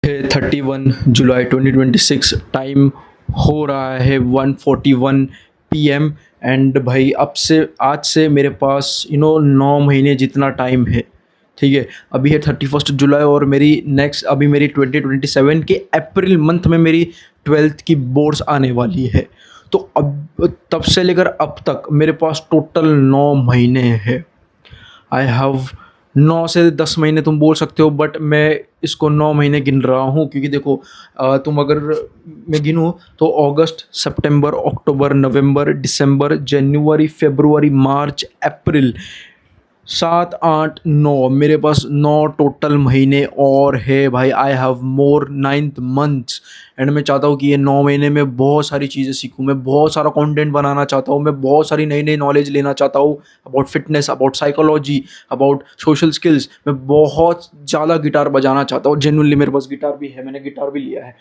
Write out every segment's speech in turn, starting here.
है 31 जुलाई 2026। टाइम हो रहा है 1:41 PM। एंड भाई अब से आज से मेरे पास 9 महीने जितना टाइम है। ठीक है, अभी है 31 जुलाई और मेरी नेक्स्ट अभी मेरी 2027 के अप्रैल मंथ में मेरी 12th की बोर्ड्स आने वाली है। तो अब तब से लेकर अब तक मेरे पास टोटल 9 महीने है। आई हैव 9 से 10 महीने तुम बोल सकते हो, बट मैं इसको 9 महीने गिन रहा हूँ क्योंकि देखो, तुम अगर मैं गिनूँ तो अगस्त, सितंबर, अक्टूबर, नवंबर, दिसंबर, जनवरी, फरवरी, मार्च, अप्रैल, 7, 8, 9, मेरे पास 9 टोटल महीने और है भाई। I have more 9th months. And मैं चाहता हूँ कि ये 9 महीने में बहुत सारी चीज़ें सीखूँ, मैं बहुत सारा कंटेंट बनाना चाहता हूँ, मैं बहुत सारी नई नई नॉलेज लेना चाहता हूँ about fitness, about psychology, about social skills. मैं बहुत ज़्यादा गिटार बजाना चाहता हूँ, जेन्युइनली मेरे पास गिटार भी है, मैंने गिटार भी लिया है।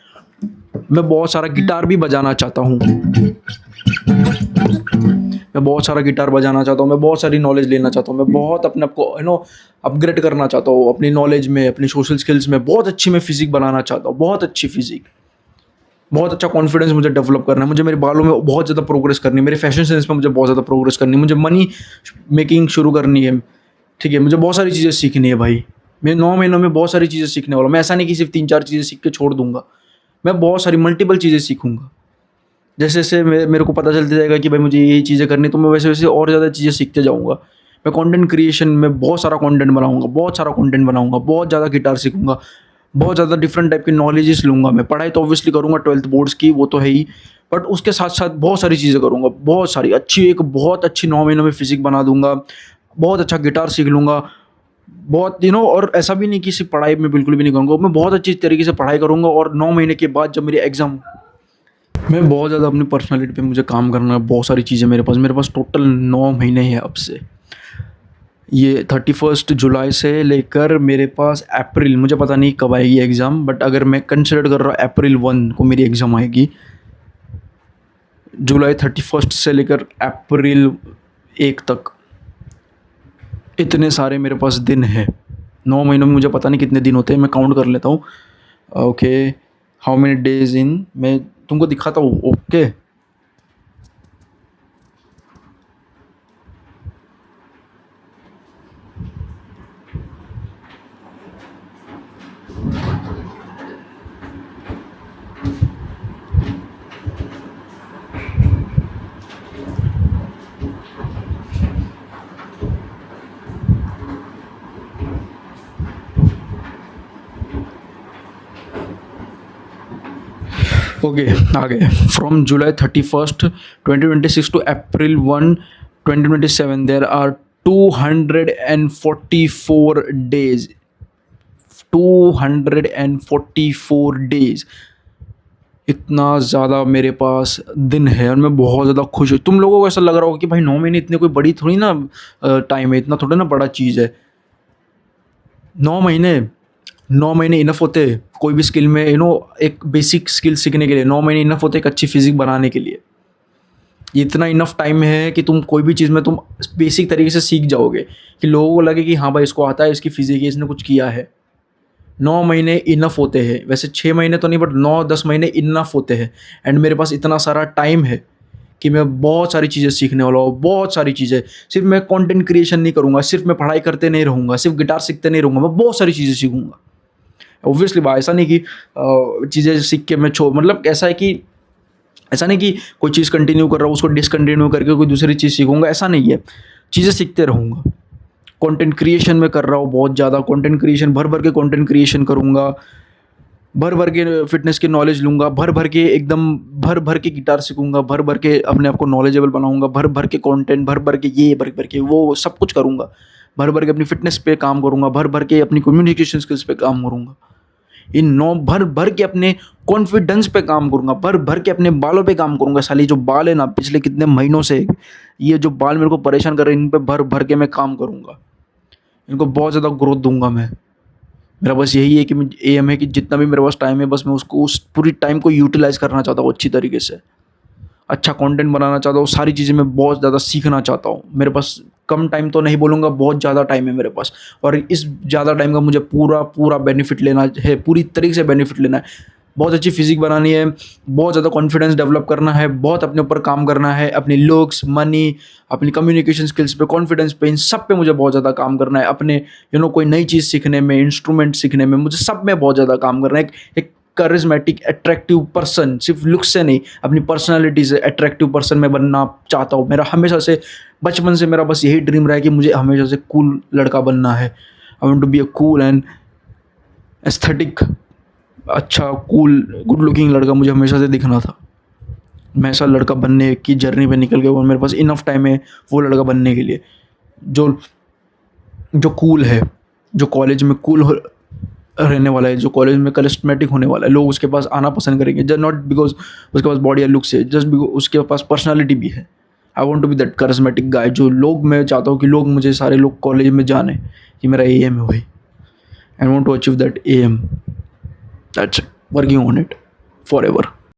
मैं बहुत सारा गिटार भी बजाना चाहता हूँ, मैं बहुत सारा गिटार बजाना चाहता हूँ, मैं बहुत सारी नॉलेज लेना चाहता हूँ, मैं बहुत अपने आप को अपग्रेड करना चाहता हूँ अपनी नॉलेज में, अपनी सोशल स्किल्स में। बहुत अच्छी मैं फिजिक बनाना चाहता हूँ, बहुत अच्छी फिजिक, बहुत अच्छा कॉन्फिडेंस मुझे डेवलप करना है, मुझे मेरे बालों में बहुत ज़्यादा प्रोग्रेस करनी है, मेरे फैशन सेंस में मुझे बहुत ज़्यादा प्रोग्रेस करनी है, मुझे मनी मेकिंग शुरू करनी है। ठीक है, मुझे बहुत सारी चीज़ें सीखनी है भाई। मैं 9 महीनों में बहुत सारी चीज़ें सीखने वाला हूँ। मैं ऐसा नहीं कि सिर्फ 3-4 चीज़ें सीख के छोड़ दूंगा, मैं बहुत सारी मल्टीपल चीज़ें सीखूंगा। जैसे जैसे मेरे को पता चलता जाएगा कि भाई मुझे ये चीज़ें करनी, तो मैं वैसे वैसे और ज़्यादा चीज़ें सीखते जाऊँगा। मैं कंटेंट क्रिएशन में बहुत सारा कंटेंट बनाऊँगा, बहुत सारा कंटेंट बनाऊँगा, बहुत ज़्यादा गिटार सीखूँगा, बहुत ज़्यादा डिफरेंट टाइप की नॉलेजेस लूँगा। मैं पढ़ाई तो ऑब्वियसली करूँगा 12th बोर्ड्स की, वो तो है ही, बट उसके साथ साथ बहुत सारी चीज़ें करूँगा, बहुत सारी अच्छी, एक बहुत अच्छी 9 महीनों में फिजिक बना दूंगा, बहुत अच्छा गिटार सीख लूँगा, बहुत और ऐसा भी नहीं कि सिर्फ पढ़ाई में बिल्कुल भी नहीं करूँगा, मैं बहुत अच्छी तरीके से पढ़ाई करूँगा। और 9 महीने के बाद जब मेरी एग्ज़ाम, मैं बहुत ज़्यादा अपनी पर्सनालिटी पे मुझे काम करना है, बहुत सारी चीज़ें मेरे पास टोटल 9 महीने हैं अब से। ये 31 जुलाई से लेकर मेरे पास अप्रैल, मुझे पता नहीं कब आएगी एग्ज़ाम, बट अगर मैं कंसिडर कर रहा हूँ अप्रैल 1 को मेरी एग्ज़ाम आएगी। जुलाई 31 से लेकर अप्रैल 1 तक इतने सारे मेरे पास दिन हैं। 9 महीनों में मुझे पता नहीं कितने दिन होते हैं, मैं काउंट कर लेता हूँ। Okay, how many days in, मैं तुमको दिखाता हूँ। ओके, ओके, आ गए। From July 31, 2026 to April 1, 2027 there are 244 days, 244 days. इतना ज़्यादा मेरे पास दिन है और मैं बहुत ज़्यादा खुश हूँ। तुम लोगों को ऐसा लग रहा होगा कि भाई 9 महीने इतने कोई बड़ी थोड़ी ना टाइम है, इतना थोड़ा ना बड़ा चीज़ है। 9 महीने, 9 महीने इनफ होते हैं कोई भी स्किल में, एक बेसिक स्किल सीखने के लिए 9 महीने इनफ होते हैं एक अच्छी फिजिक बनाने के लिए। ये इतना इनफ टाइम है कि तुम कोई भी चीज़ में तुम बेसिक तरीके से सीख जाओगे, कि लोगों को लगे कि हाँ भाई इसको आता है, इसकी फिजिक है, इसने कुछ किया है। 9 महीने इनफ होते हैं, वैसे 6 महीने तो नहीं, बट 9-10 महीने इनफ होते हैं। एंड मेरे पास इतना सारा टाइम है कि मैं बहुत सारी चीज़ें सीखने वाला हूँ, बहुत सारी चीज़ें। सिर्फ मैं कंटेंट क्रिएशन नहीं करूँगा, सिर्फ मैं पढ़ाई करते नहीं रहूँगा, सिर्फ गिटार सीखते नहीं रहूँगा, मैं बहुत सारी चीज़ें सीखूँगा। ऑब्वियसली बात, ऐसा नहीं कि चीज़ें सीख के मैं छोड़, मतलब ऐसा नहीं कि कोई चीज़ कंटिन्यू कर रहा हूँ उसको डिसकंटिन्यू करके कोई दूसरी चीज़ सीखूंगा, ऐसा नहीं है। चीज़ें सीखते रहूँगा। कंटेंट क्रिएशन में कर रहा हूँ बहुत ज़्यादा, कंटेंट क्रिएशन भर भर के कंटेंट क्रिएशन करूँगा, भर भर के फिटनेस की नॉलेज लूँगा, भर भर के एकदम भर भर के गिटार सीखूँगा, भर भर के अपने आप को नॉलेजेबल बनाऊँगा, भर भर के कंटेंट, भर भर के ये, भर भर के वो, सब कुछ करूँगा। भर भर के अपनी फिटनेस पे काम करूँगा, भर भर के अपनी कम्युनिकेशन स्किल्स पे काम करूँगा। इन 9 भर भर के अपने कॉन्फिडेंस पे काम करूँगा, भर भर के अपने बालों पे काम करूँगा। साली जो बाल है ना, पिछले कितने महीनों से ये जो बाल मेरे को परेशान कर रहे हैं, इन पे भर भर के मैं काम करूँगा, इनको बहुत ज़्यादा ग्रोथ दूंगा मैं। मेरा बस यही है कि एम है कि जितना भी मेरे पास टाइम है, बस मैं उसको उस पूरी टाइम को यूटिलाइज़ करना चाहता हूँ अच्छी तरीके से, अच्छा कंटेंट बनाना चाहता हूँ, सारी चीज़ें मैं बहुत ज़्यादा सीखना चाहता हूँ। मेरे पास कम टाइम तो नहीं बोलूँगा, बहुत ज़्यादा टाइम है मेरे पास और इस ज़्यादा टाइम का मुझे पूरा पूरा बेनिफिट लेना है, पूरी तरीके से बेनिफिट लेना है। बहुत अच्छी फिजिक बनानी है, बहुत ज़्यादा कॉन्फिडेंस डेवलप करना है, बहुत अपने ऊपर काम करना है, अपनी लुक्स, मनी, अपनी कम्युनिकेशन स्किल्स पे, कॉन्फिडेंस पे, इन सब पे मुझे बहुत ज़्यादा काम करना है। अपने कोई नई चीज़ सीखने में, इंस्ट्रूमेंट सीखने में, मुझे सब में बहुत ज़्यादा काम करना है। एक करिज्मेटिक अट्रैक्टिव पर्सन, सिर्फ लुक्स से नहीं, अपनी पर्सनैलिटी से अट्रैक्टिव पर्सन मैं बनना चाहता हूँ। मेरा हमेशा से, बचपन से मेरा बस यही ड्रीम रहा है कि मुझे हमेशा से कूल लड़का बनना है। I want to be a cool and aesthetic, अच्छा, कूल, गुड लुकिंग लड़का मुझे हमेशा से दिखना था। मैं ऐसा लड़का बनने की जर्नी पे निकल गया और मेरे पास इनफ टाइम है वो लड़का बनने के लिए, जो जो कूल है, जो कॉलेज में कूल रहने वाला है, जो कॉलेज में करिस्मेटिक होने वाला है। लोग उसके पास आना पसंद करेंगे, जस्ट नॉट बिकॉज उसके पास बॉडी या लुक्स है, जस्ट बिकॉज उसके पास पर्सनालिटी भी है। I want to be that charismatic guy, जो लोग, मैं चाहता हूँ कि लोग मुझे, सारे लोग कॉलेज में जाने, कि मेरा एम है भाई। I want to achieve that aim, that's working on it for ever.